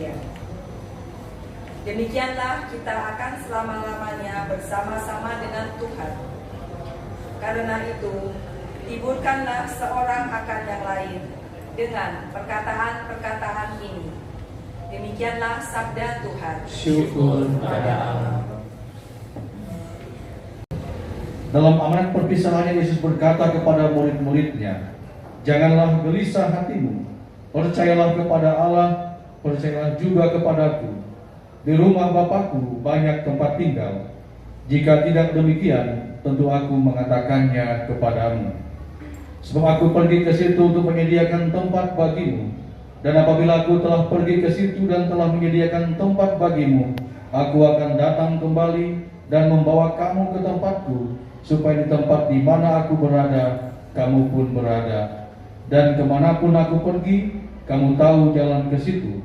manusia. Demikianlah kita akan selama-lamanya bersama-sama dengan Tuhan. Karena itu, hiburkanlah seorang akan yang lain dengan perkataan-perkataan ini. Demikianlah sabda Tuhan. Syukur pada Allah. Dalam amanat perpisahannya, Yesus berkata kepada murid-muridnya, "Janganlah gelisah hatimu, percayalah kepada Allah, percayalah juga kepadaku. Di rumah Bapakku banyak tempat tinggal. Jika tidak demikian, tentu aku mengatakannya kepadamu. Sebab aku pergi ke situ untuk menyediakan tempat bagimu. Dan apabila aku telah pergi ke situ dan telah menyediakan tempat bagimu, aku akan datang kembali dan membawa kamu ke tempatku, supaya di tempat di mana aku berada, kamu pun berada. Dan kemanapun aku pergi, kamu tahu jalan ke situ."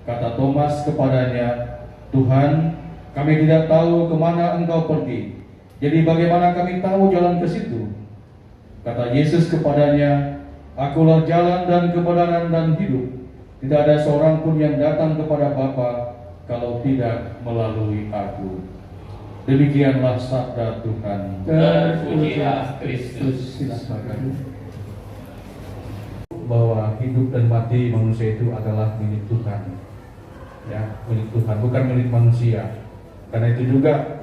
Kata Thomas kepadanya, "Tuhan, kami tidak tahu kemana Engkau pergi. Jadi bagaimana kami tahu jalan ke situ?" Kata Yesus kepadanya, "Akulah jalan dan kebenaran dan hidup. Tidak ada seorang pun yang datang kepada Bapa kalau tidak melalui aku." Demikianlah sabda Tuhan. Terpujilah Kristus. Bahwa hidup dan mati manusia itu adalah milik Tuhan, ya, milik Tuhan, bukan milik manusia. Karena itu juga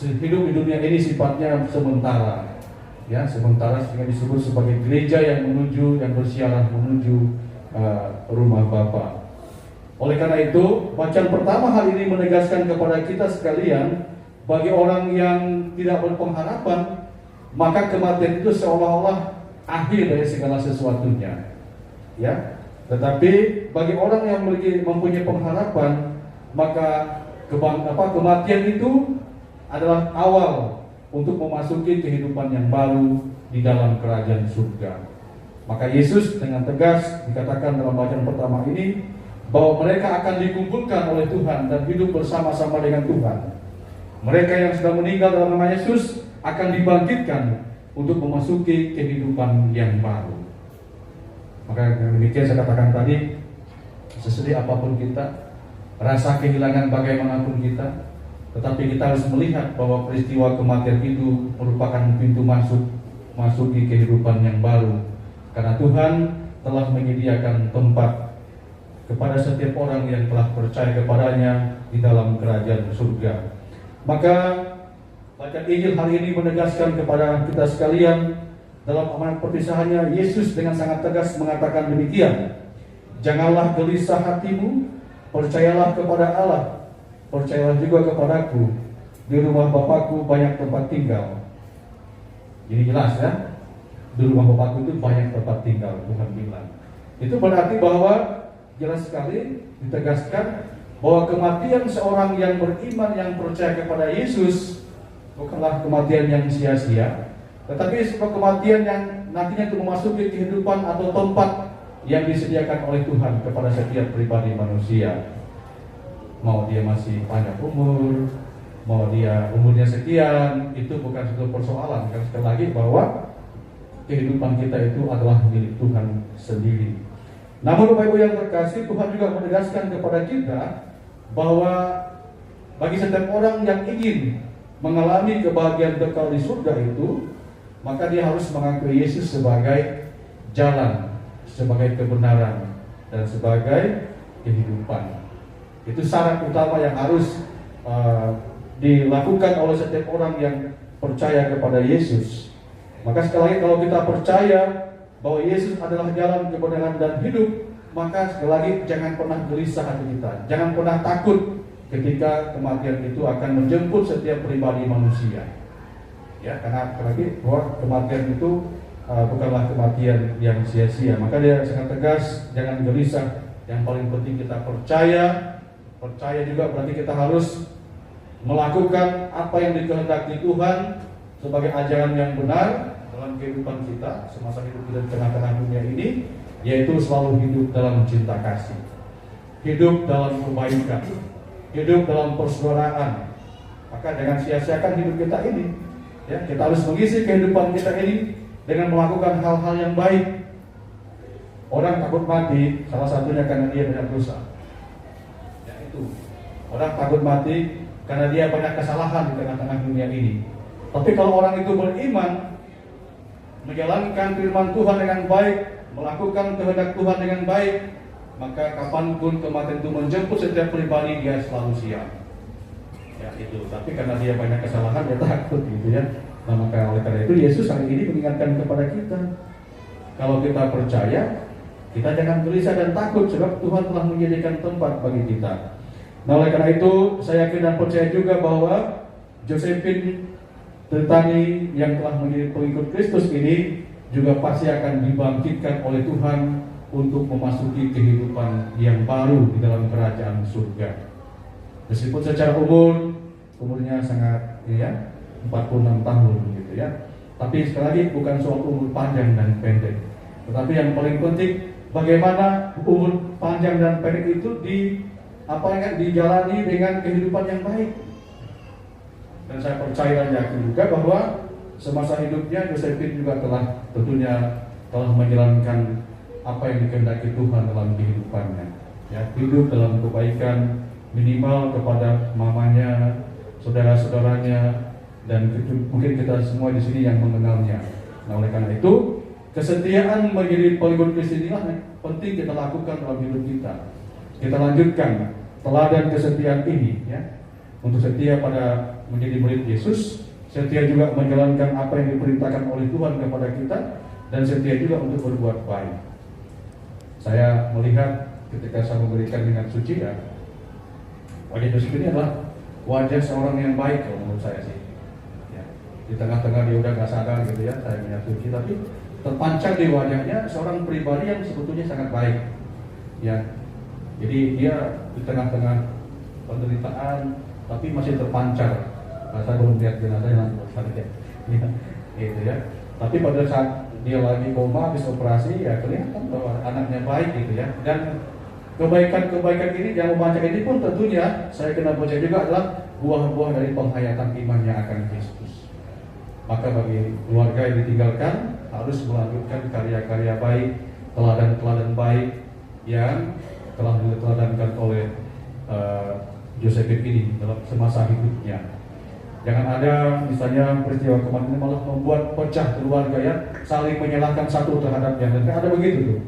hidup di dunia ini sifatnya sementara, ya, sementara, sehingga disebut sebagai gereja yang bersiarah menuju rumah Bapa. Oleh karena itu, bacaan pertama hari ini menegaskan kepada kita sekalian, bagi orang yang tidak berpengharapan, maka kematian itu seolah-olah akhir dari segala sesuatunya, ya. Tetapi bagi orang yang mempunyai pengharapan, maka kematian itu adalah awal untuk memasuki kehidupan yang baru di dalam kerajaan surga. Maka Yesus dengan tegas dikatakan dalam bacaan pertama ini bahwa mereka akan dikumpulkan oleh Tuhan dan hidup bersama-sama dengan Tuhan. Mereka yang sudah meninggal dalam nama Yesus akan dibangkitkan untuk memasuki kehidupan yang baru. Maka demikian saya katakan tadi, sesedih apapun kita, rasa kehilangan bagaimanapun kita, tetapi kita harus melihat bahwa peristiwa kematian itu merupakan pintu masuk di kehidupan yang baru. Karena Tuhan telah menyediakan tempat kepada setiap orang yang telah percaya kepadanya di dalam kerajaan surga. Maka bacaan Injil hari ini menegaskan kepada kita sekalian, dalam amanat perpisahannya, Yesus dengan sangat tegas mengatakan demikian, "Janganlah gelisah hatimu, percayalah kepada Allah, percayalah juga kepadaku. Di rumah Bapakku banyak tempat tinggal." Ini jelas, ya, di rumah Bapakku itu banyak tempat tinggal, Tuhan bilang. Itu berarti bahwa jelas sekali ditegaskan bahwa kematian seorang yang beriman, yang percaya kepada Yesus, bukanlah kematian yang sia-sia, tetapi sebuah kematian yang nantinya itu memasuki kehidupan atau tempat yang disediakan oleh Tuhan kepada setiap pribadi manusia. Mau dia masih panjang umur, mau dia umurnya sekian, itu bukan suatu persoalan. Karena sekali lagi bahwa kehidupan kita itu adalah milik Tuhan sendiri. Namun Bapak Ibu yang terkasih, Tuhan juga menegaskan kepada kita bahwa bagi setiap orang yang ingin mengalami kebahagiaan kekal di surga itu, maka dia harus mengakui Yesus sebagai jalan, sebagai kebenaran, dan sebagai kehidupan. Itu syarat utama yang harus dilakukan oleh setiap orang yang percaya kepada Yesus. Maka sekali lagi, kalau kita percaya bahwa Yesus adalah jalan, kebenaran, dan hidup, maka sekali lagi jangan pernah gelisah hati kita, jangan pernah takut ketika kematian itu akan menjemput setiap pribadi manusia. Ya, karena sekali lagi bahwa kematian itu bukanlah kematian yang sia-sia. Maka dia sangat tegas, jangan gelisah. Yang paling penting kita percaya juga berarti kita harus melakukan apa yang dikehendaki Tuhan sebagai ajaran yang benar dalam kehidupan kita semasa hidup kita di tengah-tengah dunia ini, yaitu selalu hidup dalam cinta kasih, hidup dalam kebaikan, hidup dalam persaudaraan. Maka jangan sia-siakan hidup kita ini. Ya, kita harus mengisi kehidupan kita ini dengan melakukan hal-hal yang baik. Orang takut mati salah satunya karena dia banyak dosa. itu. Orang takut mati karena dia banyak kesalahan di tengah-tengah dunia ini. Tapi kalau orang itu beriman, menjalankan firman Tuhan dengan baik, melakukan kehendak Tuhan dengan baik, maka kapanpun kematian itu menjemput setiap pribadi, dia selalu siap. Ya itu. Tapi karena dia banyak kesalahan, dia takut gitu ya. Nah, maka oleh karena itu Yesus hari ini mengingatkan kepada kita, kalau kita percaya, kita jangan gelisah dan takut, sebab Tuhan telah menyediakan tempat bagi kita. Nah, oleh karena itu saya yakin dan percaya juga bahwa Josephine Tritani yang telah menjadi pengikut Kristus ini juga pasti akan dibangkitkan oleh Tuhan untuk memasuki kehidupan yang baru di dalam kerajaan surga. Meskipun secara umurnya sangat 46 tahun gitu ya. Tapi sekali lagi bukan soal umur panjang dan pendek. Tetapi yang paling penting bagaimana umur panjang dan pendek itu dijalani dengan kehidupan yang baik. Dan saya percaya dan yakin juga bahwa semasa hidupnya Josephine juga tentunya telah menjalankan apa yang dikehendaki Tuhan dalam kehidupannya. Ya, hidup dalam kebaikan minimal kepada mamanya, saudara-saudaranya, dan mungkin kita semua di sini yang mengenalnya. Nah, oleh karena itu kesetiaan menjadi pengikut Kristus inilah penting kita lakukan dalam hidup kita. Kita lanjutkan teladan kesetiaan ini ya. Untuk setia pada menjadi murid Yesus, setia juga menjalankan apa yang diperintahkan oleh Tuhan kepada kita, dan setia juga untuk berbuat baik. Saya melihat ketika saya memberikan minyak suci ya, wajah Yesus ini adalah wajah seorang yang baik kalau menurut saya sih. Ya, di tengah-tengah dia udah nggak sadar gitu ya, saya minyak suci, tapi terpancar di wajahnya seorang pribadi yang sebetulnya sangat baik. Ya, jadi dia di tengah-tengah penderitaan tapi masih terpancar. Saya belum lihat jenazahnya nanti ya, gitu ya. Tapi pada saat dia lagi koma habis operasi ya kelihatan bahwa anaknya baik gitu ya. Dan kebaikan-kebaikan ini yang membaca ini pun tentunya saya kena baca juga adalah buah-buah dari penghayatan imannya akan Kristus. Maka bagi keluarga yang ditinggalkan harus melanjutkan karya-karya baik, teladan-teladan baik yang telah diteladankan oleh Josephine ini dalam semasa hidupnya. Jangan ada misalnya peristiwa kemarin ini malah membuat pecah keluarga ya, saling menyalahkan satu terhadap yang lain. Ada begitu tuh.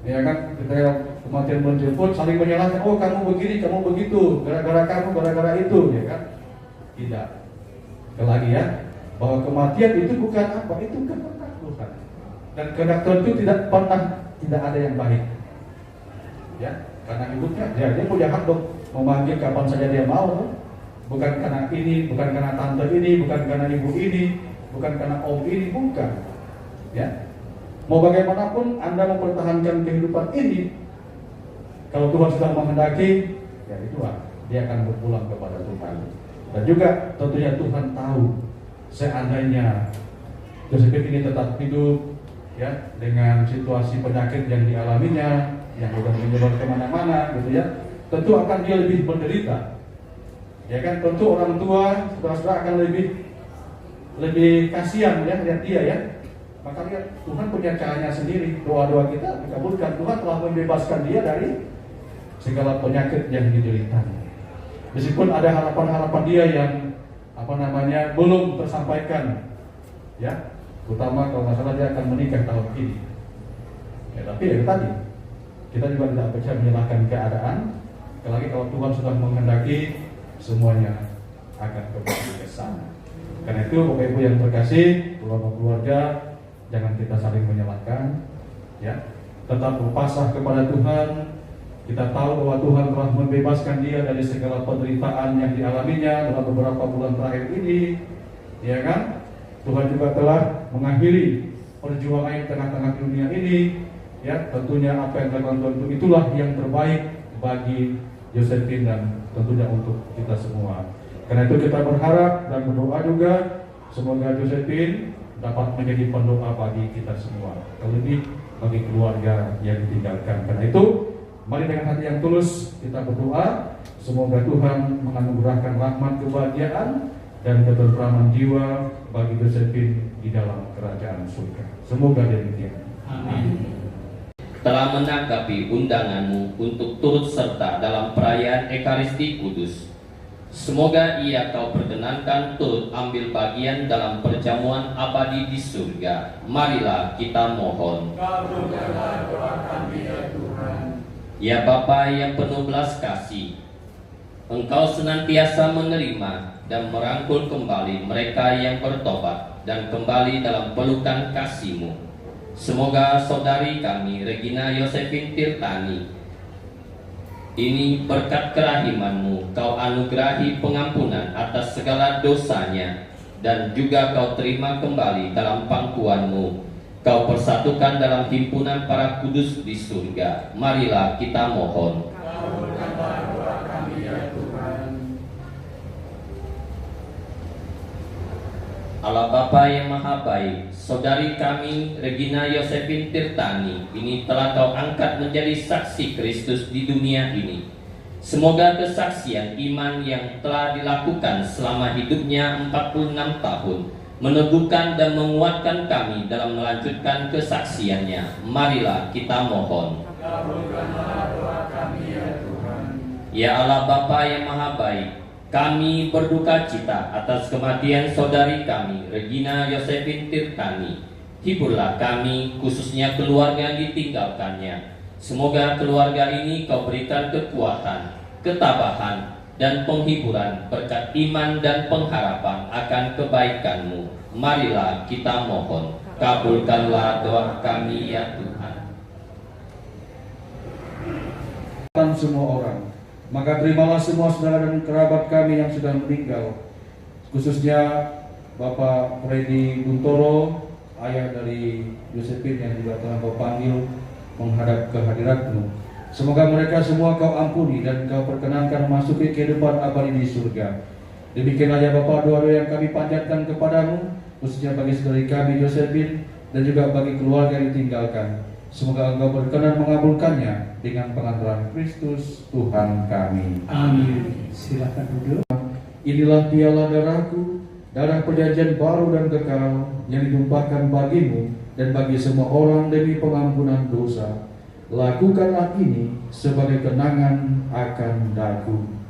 Ya kan, ketika kematian menjemput saling menyalahkan, oh kamu begini, kamu begitu, gara-gara kamu, gara-gara itu, ya kan? Tidak. Sekali lagi ya, bahwa kematian itu bukan apa, itu kehendak Tuhan. Dan kehendak Tuhan itu tidak ada yang baik. Ya, karena hidupnya dia punya hak dong memanggil kapan saja dia mau. Bukan karena ini, bukan karena tante ini, bukan karena ibu ini, bukan karena om ini, bukan. Ya, mau bagaimanapun Anda mempertahankan kehidupan ini, kalau Tuhan sudah menghendaki, ya itu dia akan berpulang kepada Tuhan. Dan juga tentunya Tuhan tahu seandainya Josephine ini tetap hidup, ya, dengan situasi penyakit yang dialaminya, yang sudah menyebar kemana-mana, gitu ya, tentu akan dia lebih menderita. Ya kan, tentu orang tua, saudara-saudara akan lebih kasihan ya lihat dia ya. Maka lihat Tuhan punya caranya sendiri. Doa-doa kita dikabulkan. Tuhan telah membebaskan dia dari segala penyakit yang dideritanya. Meskipun ada harapan-harapan dia yang belum tersampaikan, ya, terutama kalau nggak salah dia akan menikah tahun ini. Ya, tapi ya tadi kita juga tidak bisa menyalahkan keadaan. Apalagi kalau Tuhan sudah menghendaki, semuanya akan kembali ke sana. Karena itu Bapak Ibu yang terkasih, keluarga, jangan kita saling menyalahkan, ya. Tetap berpasrah kepada Tuhan. Kita tahu bahwa Tuhan telah membebaskan dia dari segala penderitaan yang dialaminya dalam beberapa bulan terakhir ini, ya kan? Tuhan juga telah mengakhiri perjuangan di tengah-tengah dunia ini, ya. Tentunya apa yang dilakukan Tuhan itulah yang terbaik bagi Josephine dan tentunya untuk kita semua. Karena itu kita berharap dan berdoa juga semoga Josephine dapat menjadi pendoa bagi kita semua, terlebih bagi keluarga yang ditinggalkan. Karena itu mari dengan hati yang tulus kita berdoa semoga Tuhan menganugerahkan rahmat kebahagiaan dan ketentraman jiwa bagi Josephine di dalam kerajaan surga. Semoga demikian. Amin. telah menanggapi undanganmu untuk turut serta dalam perayaan Ekaristi Kudus. Semoga ia kau perkenankan turut ambil bagian dalam perjamuan abadi di surga. Marilah kita mohon. Kabulkanlah doa kami ya Tuhan. Ya Bapa yang penuh belas kasih, Engkau senantiasa menerima dan merangkul kembali mereka yang bertobat dan kembali dalam pelukan kasih-Mu. Semoga saudari kami Regina Yosefin Tirtani ini berkat kerahiman-Mu kau anugerahi pengampunan atas segala dosanya, dan juga kau terima kembali dalam pangkuan-Mu. Kau persatukan dalam himpunan para kudus di surga. Marilah kita mohon. Kabulkanlah doa kami ya Tuhan. Allah Bapa yang Maha Baik, saudari kami Regina Yosefin Tirtani ini telah kau angkat menjadi saksi Kristus di dunia ini. Semoga kesaksian iman yang telah dilakukan selama hidupnya 46 tahun meneguhkan dan menguatkan kami dalam melanjutkan kesaksiannya. Marilah kita mohon. Kabulkanlah doa kami ya Tuhan. Ya Allah Bapa yang Maha Baik, kami berduka cita atas kematian saudari kami Regina Yosefin Tirtani. Hiburlah kami, khususnya keluarga yang ditinggalkannya. Semoga keluarga ini kau berikan kekuatan, ketabahan, dan penghiburan berkat iman dan pengharapan akan kebaikan-Mu. Marilah kita mohon. Kabulkanlah doa kami ya Tuhan. Semua orang, maka terimalah semua saudara dan kerabat kami yang sudah meninggal, khususnya Bapak Freddy Guntoro, ayah dari Yosefin yang juga telah kau panggil menghadap kehadirat-Mu. Semoga mereka semua kau ampuni dan kau perkenankan memasuki kehidupan abadi di surga. Demikianlah ya Bapa doa-doa yang kami panjatkan kepadamu, khususnya bagi saudari kami Yosefin dan juga bagi keluarga yang ditinggalkan. Semoga Engkau berkenan mengabulkannya dengan pengantaran Kristus Tuhan kami. Amin. Silakan duduk. Inilah piala darahku, darah perjanjian baru dan kekal yang ditumpahkan bagimu dan bagi semua orang demi pengampunan dosa. Lakukanlah ini sebagai kenangan akan daku.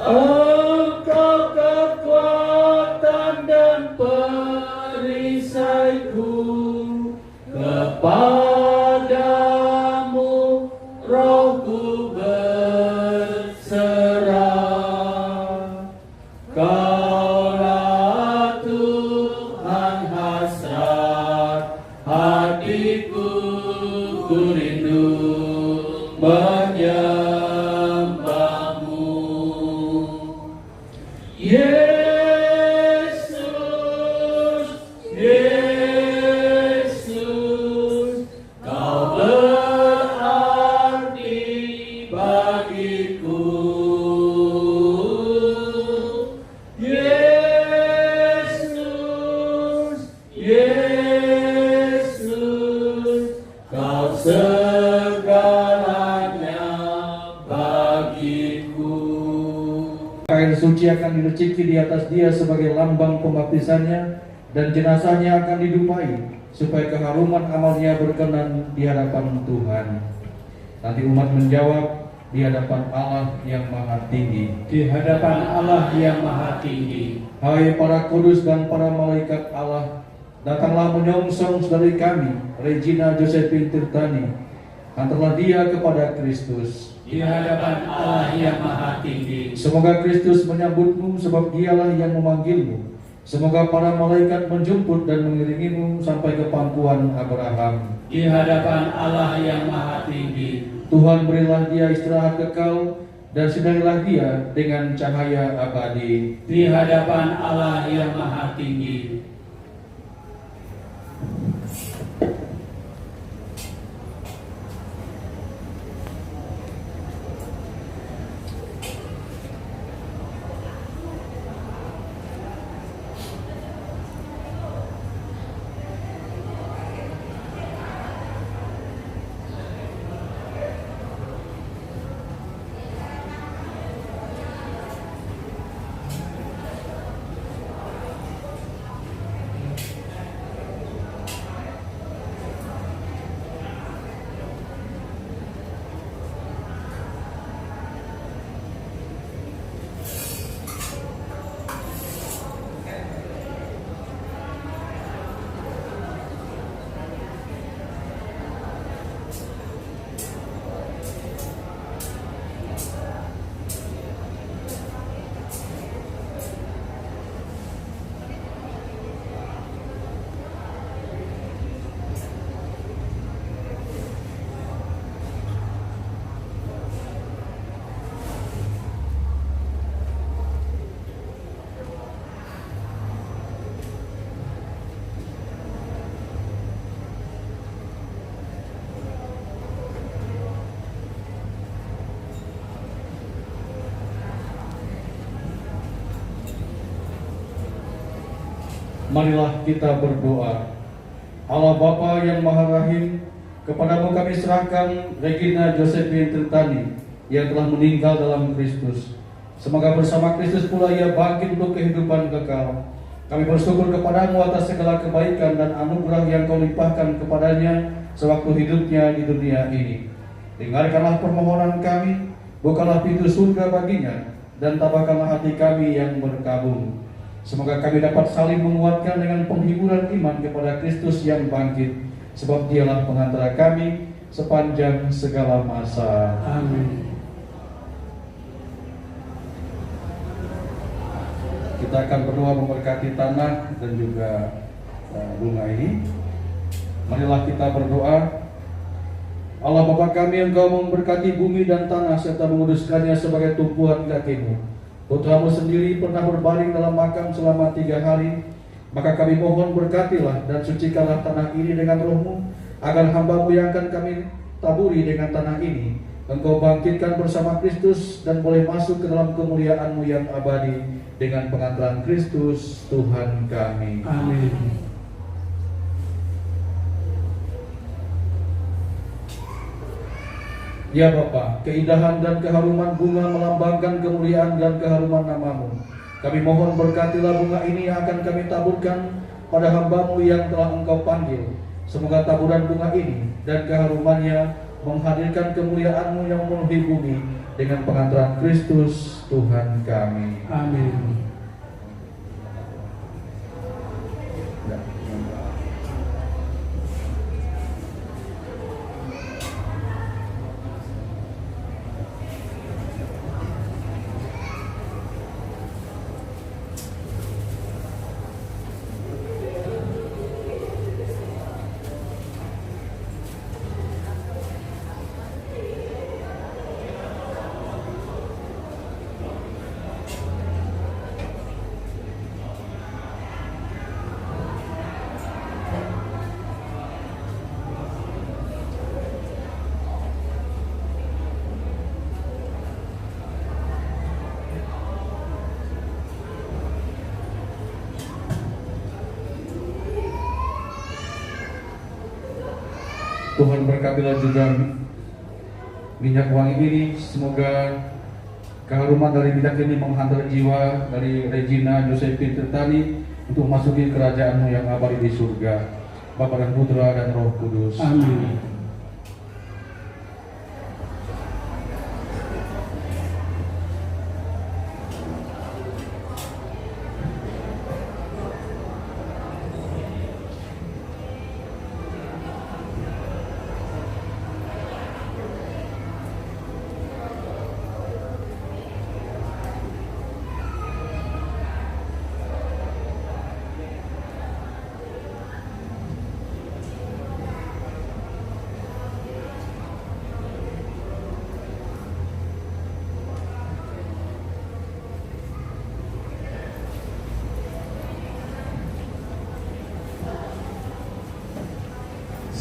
Engkau kekuatan dan perisaiku, kepadamu rohku berserah. Kaulah Tuhan hasrat hatiku, ku rindu menyembahmu. Yesus, Yesus, Kau berarti bagiku. Yesus, Yesus, Kau segalanya bagiku. Air suci manusia akan dileciki di atas dia sebagai lambang pembaptisannya, dan jenazahnya akan didupai, supaya keharuman amalnya berkenan di hadapan Tuhan. Nanti umat menjawab, di hadapan Allah yang maha tinggi. Di hadapan Allah yang maha tinggi. Hai para kudus dan para malaikat Allah, datanglah menyongsong dari kami, Regina Josephine Tirtani. Hantarlah dia kepada Kristus. Di hadapan Allah yang maha tinggi. Semoga Kristus menyambutmu, sebab dialah yang memanggilmu. Semoga para malaikat menjemput dan mengiringimu sampai ke pangkuan Abraham. Di hadapan Allah yang maha tinggi. Tuhan, berilah dia istirahat kekal, dan sinarilah dia dengan cahaya abadi. Di hadapan Allah yang maha tinggi. Marilah kita berdoa. Allah Bapa yang Maha Rahim, kepadamu kami serahkan Regina Josephine Tirtani yang telah meninggal dalam Kristus. Semoga bersama Kristus pula ia bangkit untuk kehidupan kekal. Kami bersyukur kepadamu atas segala kebaikan dan anugerah yang kau limpahkan kepadanya sewaktu hidupnya di dunia ini. Dengarkanlah permohonan kami, bukalah pintu surga baginya, dan tabahkanlah hati kami yang berkabung. Semoga kami dapat saling menguatkan dengan penghiburan iman kepada Kristus yang bangkit, sebab dialah pengantara kami sepanjang segala masa. Amin. Kita akan berdoa memberkati tanah dan juga bunga ini. Marilah kita berdoa. Allah Bapa kami, Engkau memberkati bumi dan tanah serta menguduskannya sebagai tumpuan kaki-Mu. Putramu sendiri pernah berbaring dalam makam selama 3 hari. Maka kami mohon berkatilah dan sucikanlah tanah ini dengan Roh-Mu, agar hamba-Mu yang akan kami taburi dengan tanah ini Engkau bangkitkan bersama Kristus dan boleh masuk ke dalam kemuliaan-Mu yang abadi dengan pengantaran Kristus Tuhan kami. Amin. Ya Bapa, keindahan dan keharuman bunga melambangkan kemuliaan dan keharuman nama-Mu. Kami mohon berkatilah bunga ini yang akan kami taburkan pada hamba-Mu yang telah Engkau panggil. Semoga taburan bunga ini dan keharumannya menghadirkan kemuliaan-Mu yang memenuhi bumi dengan pengantaran Kristus Tuhan kami. Amin. Tuhan berkatilah juga minyak wangi ini, semoga Keharuman dari bidang ini menghantar jiwa dari Regina Josephine Tirtani untuk memasuki kerajaan-Mu yang abadi di surga. Bapa dan Putra dan Roh Kudus. Amin.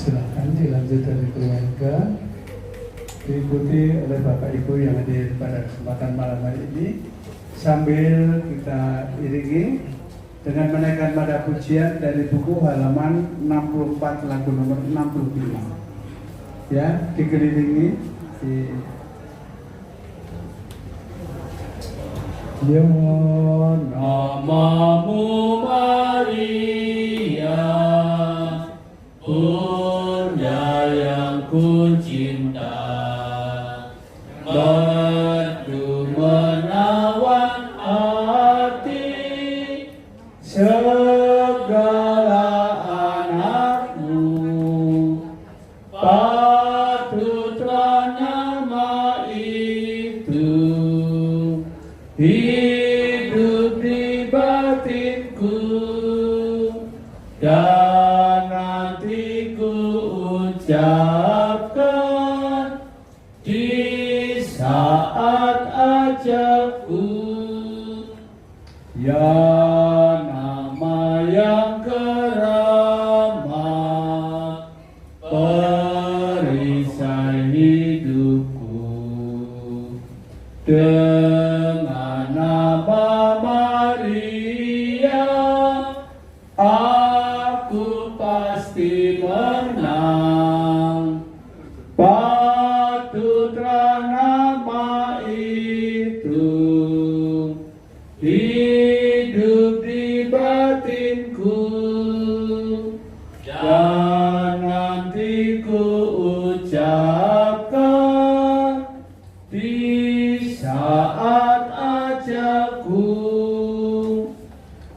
Silakan dilanjut dari keluarga, diikuti oleh Bapak Ibu yang hadir pada kesempatan malam hari ini, sambil kita iringi dengan menaikkan nada pujian dari buku halaman 64 lagu nomor 65. Ya, dikelilingi di Yon Namamu Maria, Bunda yang ku cinta, merdu menawan hati segala anakmu, patutlah nama itu hidup di batinku, dan nanti ku ucapkan di saat ajakku. Ya nama yang keramat, perisai hidupku. Dengan nama Maria, aku pasti menang. Patutlah nama itu hidup di batinku, dan nanti ku ucapkan di saat ajakku.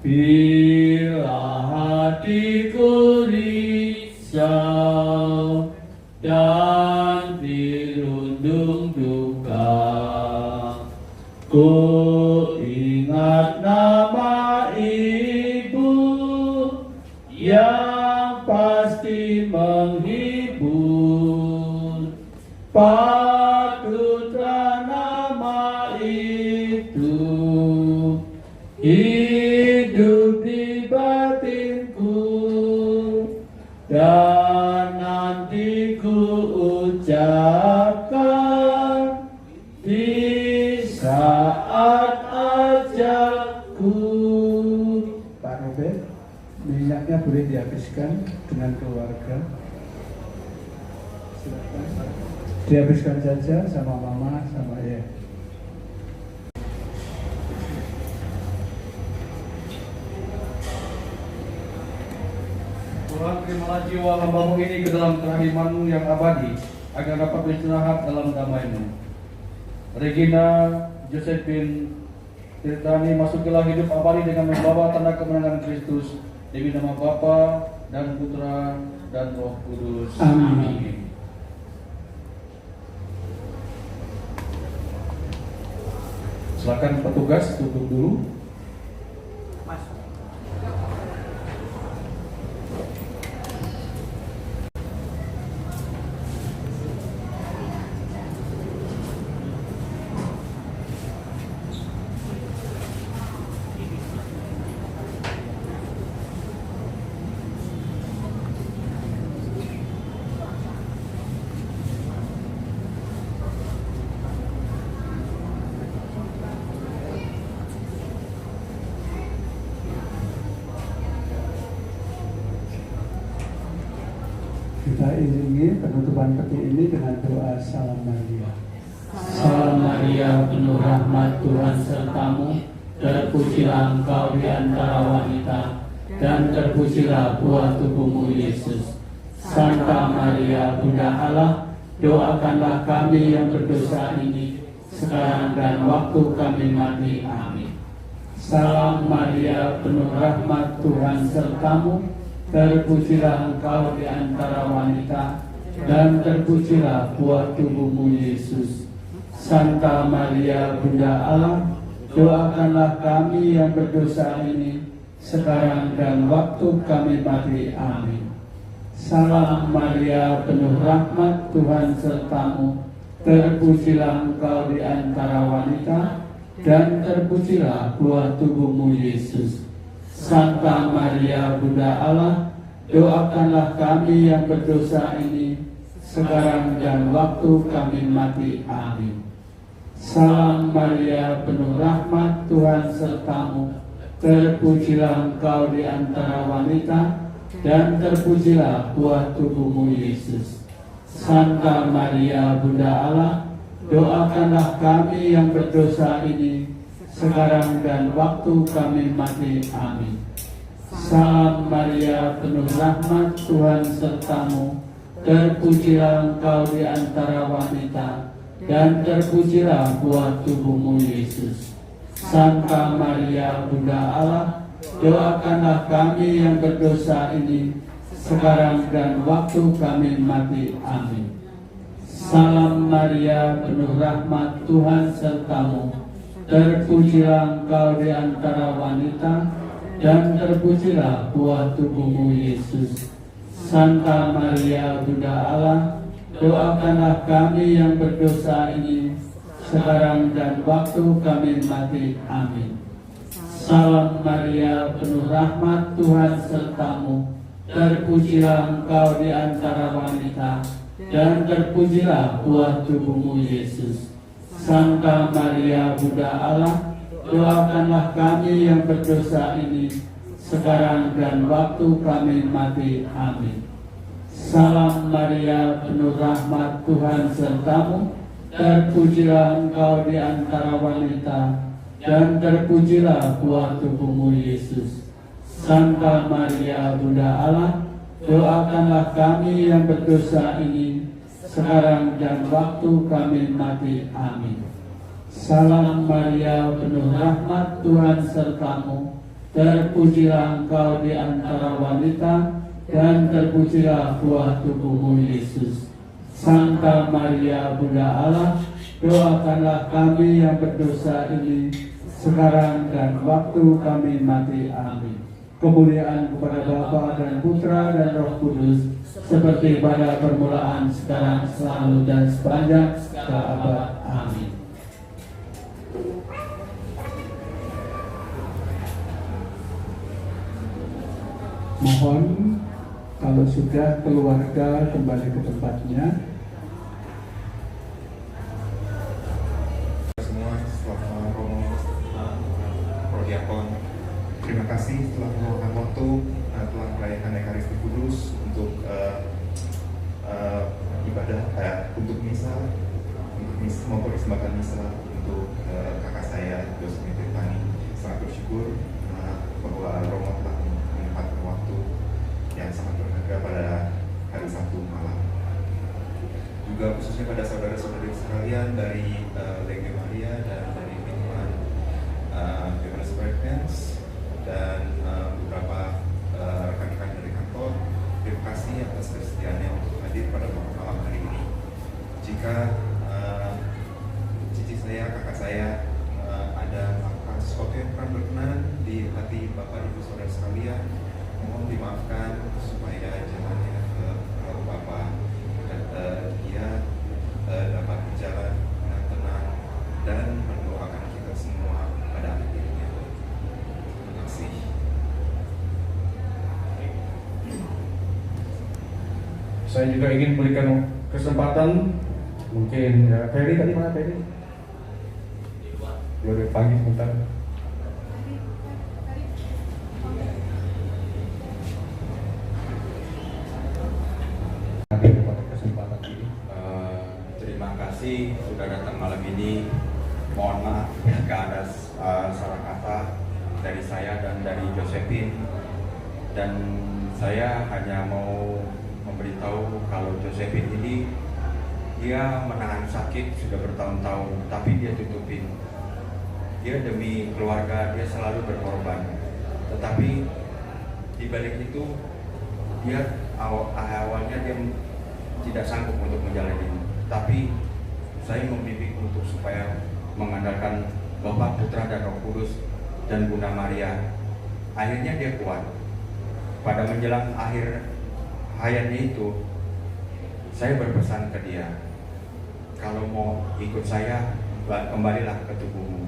Bila hatiku risau dan dirundung duka, ku ingat nama Ibu yang pasti menghibur. Patutlah nama itu hidup di batinku, dan nanti ku ucapkan di saat ajakku. Pak Robert, minyaknya boleh dihabiskan dengan keluarga. Silakan. Dihabiskan saja sama mama sama ayah. Tuhan, terimalah jiwa hamba-Mu ini ke dalam kerahiman-Mu yang abadi, agar dapat beristirahat dalam damai-Mu. Regina Josephine Tirtani masukilah hidup abadi dengan membawa tanda kemenangan Kristus, demi nama Bapa dan Putra dan Roh Kudus. Amin. Silakan petugas tutup dulu. Kita iringi penutupan peti ini dengan doa Salam Maria. Salam Maria, penuh rahmat, Tuhan sertamu. Terpujilah engkau di antara wanita, dan terpujilah buah tubuhmu Yesus. Santa Maria, Bunda Allah, doakanlah kami yang berdosa ini, sekarang dan waktu kami mati. Amin. Salam Maria, penuh rahmat, Tuhan sertamu. Terpujilah engkau di antara wanita, dan terpujilah buah tubuhmu Yesus. Santa Maria, Bunda Allah, doakanlah kami yang berdosa ini, sekarang dan waktu kami mati. Amin. Salam Maria, penuh rahmat, Tuhan sertamu. Terpujilah engkau di antara wanita, dan terpujilah buah tubuhmu Yesus. Santa Maria, Bunda Allah, doakanlah kami yang berdosa ini, sekarang dan waktu kami mati. Amin. Salam Maria, penuh rahmat, Tuhan sertamu. Terpujilah engkau di antara wanita, dan terpujilah buah tubuhmu Yesus. Santa Maria, Bunda Allah, doakanlah kami yang berdosa ini, sekarang dan waktu kami mati. Amin. Salam Maria, penuh rahmat, Tuhan sertamu. Terpujilah engkau di antara wanita, dan terpujilah buah tubuhmu Yesus. Santa Maria, Bunda Allah, doakanlah kami yang berdosa ini, sekarang dan waktu kami mati. Amin. Salam Maria, penuh rahmat, Tuhan sertamu. Terpujilah engkau di antara wanita, dan terpujilah buah tubuhmu Yesus. Santa Maria, Bunda Allah, doakanlah kami yang berdosa ini, sekarang dan waktu kami mati. Amin. Salam Maria, penuh rahmat, Tuhan sertamu. Terpujilah engkau di antara wanita, dan terpujilah buah tubuhmu Yesus. Santa Maria, Bunda Allah, doakanlah kami yang berdosa ini, sekarang dan waktu kami mati. Amin. Salam Maria, penuh rahmat, Tuhan sertamu. Terpujilah engkau di antara wanita, dan terpujilah buah tubuhmu Yesus. Santa Maria, Bunda Allah, doakanlah kami yang berdosa ini, sekarang dan waktu kami mati. Amin. Salam Maria, penuh rahmat, Tuhan sertamu. Terpujilah engkau di antara wanita, dan terpujilah buah tubuhmu Yesus. Santa Maria, Bunda Allah, doakanlah kami yang berdosa ini, sekarang dan waktu kami mati. Amin. Kemuliaan kepada Bapa dan Putra dan Roh Kudus, seperti pada permulaan, sekarang, selalu, dan sepanjang segala abad. Amin. Mohon kalau sudah keluarga kembali ke tempatnya. Semua setelah Romo Prodiakon, terima kasih telah meluangkan waktu telah merayakan Ekaristi Kudus untuk ibadah untuk misa, mempersembahkan misa untuk kakak saya Yosef Tirtani. Sangat bersyukur bahwa Romo telah menyempatkan waktu yang sangat berharga pada hari Sabtu malam. Juga khususnya pada saudara-saudari sekalian dari Legio Maria dan dari lingkungan Johannes Breakdance dan beberapa rekan-rekan dari kantor. Terima kasih atas kesediaannya untuk hadir pada malam hari ini. Jika cici saya, kakak saya ada melakukan sesuatu yang kurang berkenan di hati Bapak Ibu Saudara sekalian, mohon dimaafkan supaya jalannya ke roh Bapa dan dia dapat berjalan dengan tenang dan mendoakan kita semua pada akhirnya. Terima kasih. Saya juga ingin berikan kesempatan, mungkin ya, Ferry tadi mana Ferry? Boleh pagi sebentar. Terima kasih kasih sudah datang malam ini. Mohon maaf jika ada salah kata dari saya dan dari Josephine. Dan saya hanya mau memberitahu kalau Josephine ini dia menahan sakit sudah bertahun-tahun, tapi dia tutupin. Dia demi keluarga, dia selalu berkorban. Tetapi di balik itu, dia awalnya dia tidak sanggup untuk menjalani. Tapi saya membimbing untuk supaya mengandalkan Bapa, Putra, dan Roh Kudus dan Bunda Maria. Akhirnya dia kuat. Pada menjelang akhir hayatnya itu, saya berpesan ke dia, kalau mau ikut saya, kembalilah ke tubuhmu.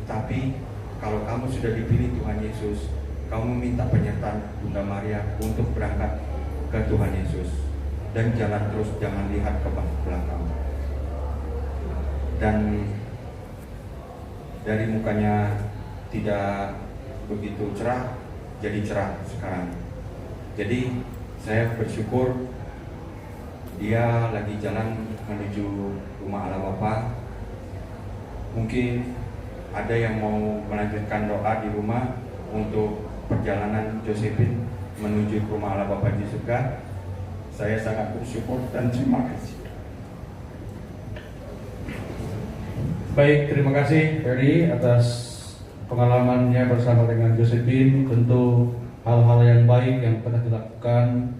Tapi kalau kamu sudah dipilih Tuhan Yesus, kamu minta penyertaan Bunda Maria untuk berangkat ke Tuhan Yesus. Dan jalan terus, jangan lihat ke belakang. Dan dari mukanya tidak begitu cerah, jadi cerah sekarang. Jadi saya bersyukur dia lagi jalan menuju rumah Allah Bapa. Mungkin ada yang mau melanjutkan doa di rumah untuk perjalanan Josephine menuju ke rumah Allah Bapa di surga. Saya sangat bersyukur dan terima kasih. Baik, terima kasih Ferry atas pengalamannya bersama dengan Josephine. Tentu hal-hal yang baik yang pernah dilakukan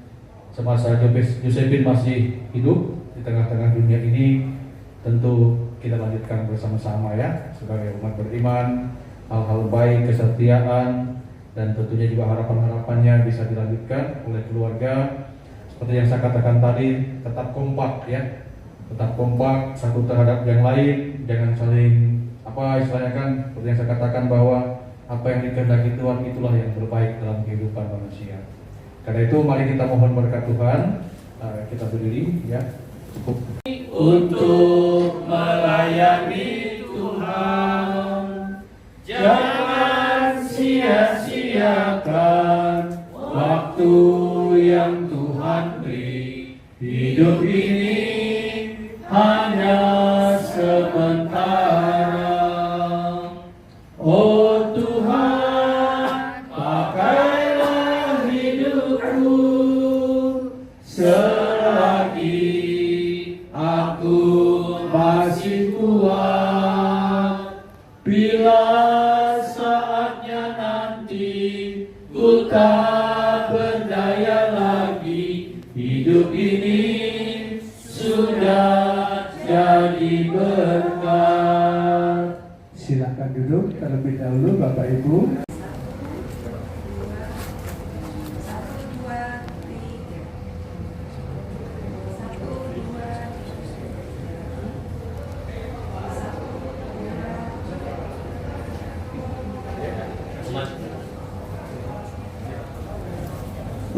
semasa Josephine masih hidup di tengah-tengah dunia ini, tentu kita lanjutkan bersama-sama ya, sebagai umat beriman. Hal-hal baik, kesetiaan, dan tentunya juga harapan-harapannya bisa dilanjutkan oleh keluarga. Seperti yang saya katakan tadi, tetap kompak ya, tetap kompak satu terhadap yang lain, jangan saling istilahnya kan, seperti yang saya katakan bahwa apa yang dikehendaki Tuhan itulah yang terbaik dalam kehidupan manusia. Karena itu mari kita mohon berkat Tuhan. Kita berdiri ya, cukup untuk melayani Tuhan. Jangan sia-siakan waktu yang Tuhan beri. Hidup ini hanya sementara. Oh Tuhan, pakailah hidupku selagi aku masih kuat. Bila saatnya nanti ku tak berdaya lagi, hidup ini sudah jadi berkat. Silakan duduk terlebih dahulu Bapak Ibu.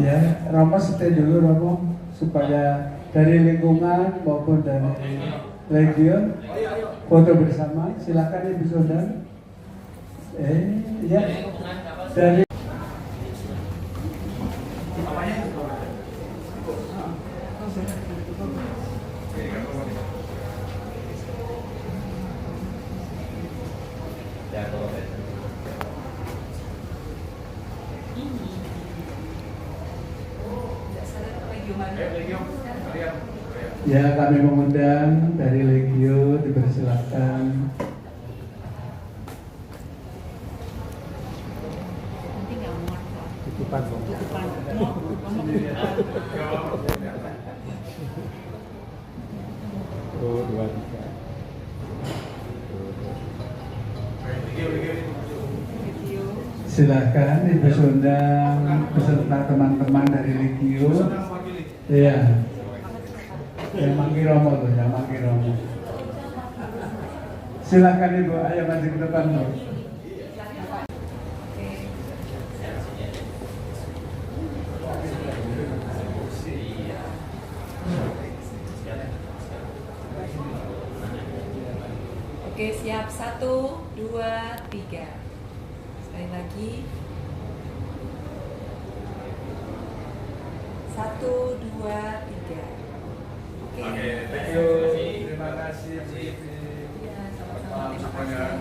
Ya, Romo stay dulu Romo, supaya dari lingkungan maupun dari Legion foto bersama. Silakan Ibu Saudara. Ya, dari ya, kami mengundang dari Legio, dipersilakan. Silakan diundang beserta teman-teman dari Legio. Iya. Yang manggil Romo tuh, yang manggil Romo. Silakan Ibu, ayo maju ke depan Bu. Oke, siap. 1, 2, 3. Sekali lagi. 1, 2, 3. Oke, thank you. Terima kasih. Iya, sama-sama. Selamat malam Terima semuanya. kasih.